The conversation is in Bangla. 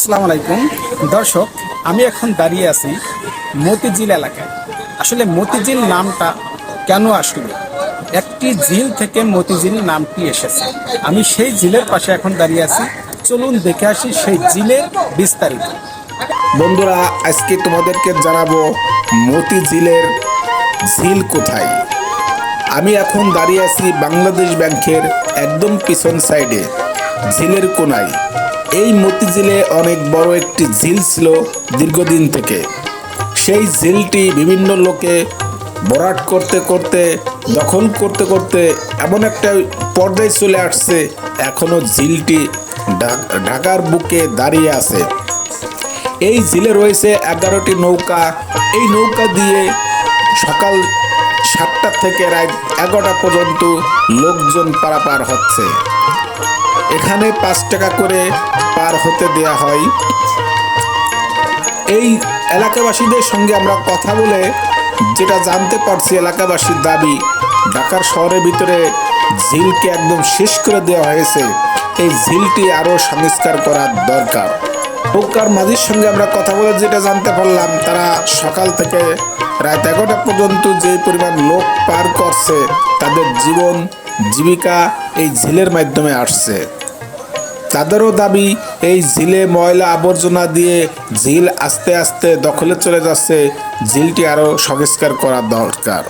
আসসালামু আলাইকুম দর্শক, আমি এখন দাঁড়িয়ে আছি মতিঝিল এলাকায়। আসলে মতিঝিল নামটা কেন আসলো, একটি ঝিল থেকে মতিঝিল নামটি এসেছে। আমি সেই ঝিলের পাশে এখন দাঁড়িয়ে আছি, চলুন দেখে আসি সেই ঝিলের বিস্তারিত। বন্ধুরা, আজকে তোমাদেরকে জানাবো মতিঝিলের ঝিল কোথায়। আমি এখন দাঁড়িয়ে আছি বাংলাদেশ ব্যাংকের একদম পিছন সাইডে ঝিলের কোনায়। এই মতিঝিলে অনেক বড় একটি ঝিল ছিল দীর্ঘদিন থেকে। সেই ঝিলটি বিভিন্ন লোকে ভরাট করতে করতে, দখল করতে করতে এমন একটা পর্যায়ে চলে আসছে, এখনো ঝিলটি ঢাকার বুকে দাঁড়িয়ে আছে। এই ঝিলে রয়েছে 11টি নৌকা। এই নৌকা দিয়ে সকাল 7টা থেকে রাত 11টা পর্যন্ত লোকজন পারাপার হচ্ছে। এখানে 5 টাকা করে পার হতে দেয়া হয়। এই এলাকাবাসীদের সঙ্গে আমরা কথা বলে যেটা জানতে পারছি, এলাকাবাসীর দাবি ঢাকার শহরের ভিতরে ঝিলকে একদম শেষ করে দেওয়া হয়েছে। এই ঝিলটি আরও সংস্কার করার দরকার। নৌকার মাঝির সঙ্গে আমরা কথা বলে যেটা জানতে পারলাম, তারা সকাল থেকে রাত 11টা পর্যন্ত যে পরিমাণ লোক পার করছে, তাদের জীবন জীবিকা এই ঝিলের মাধ্যমে আসছে। তাদেরও দাবি এই ঝিলে ময়লা আবর্জনা দিয়ে ঝিল আস্তে আস্তে দখলে চলে যাচ্ছে। ঝিলটি আরও সংস্কার করা দরকার।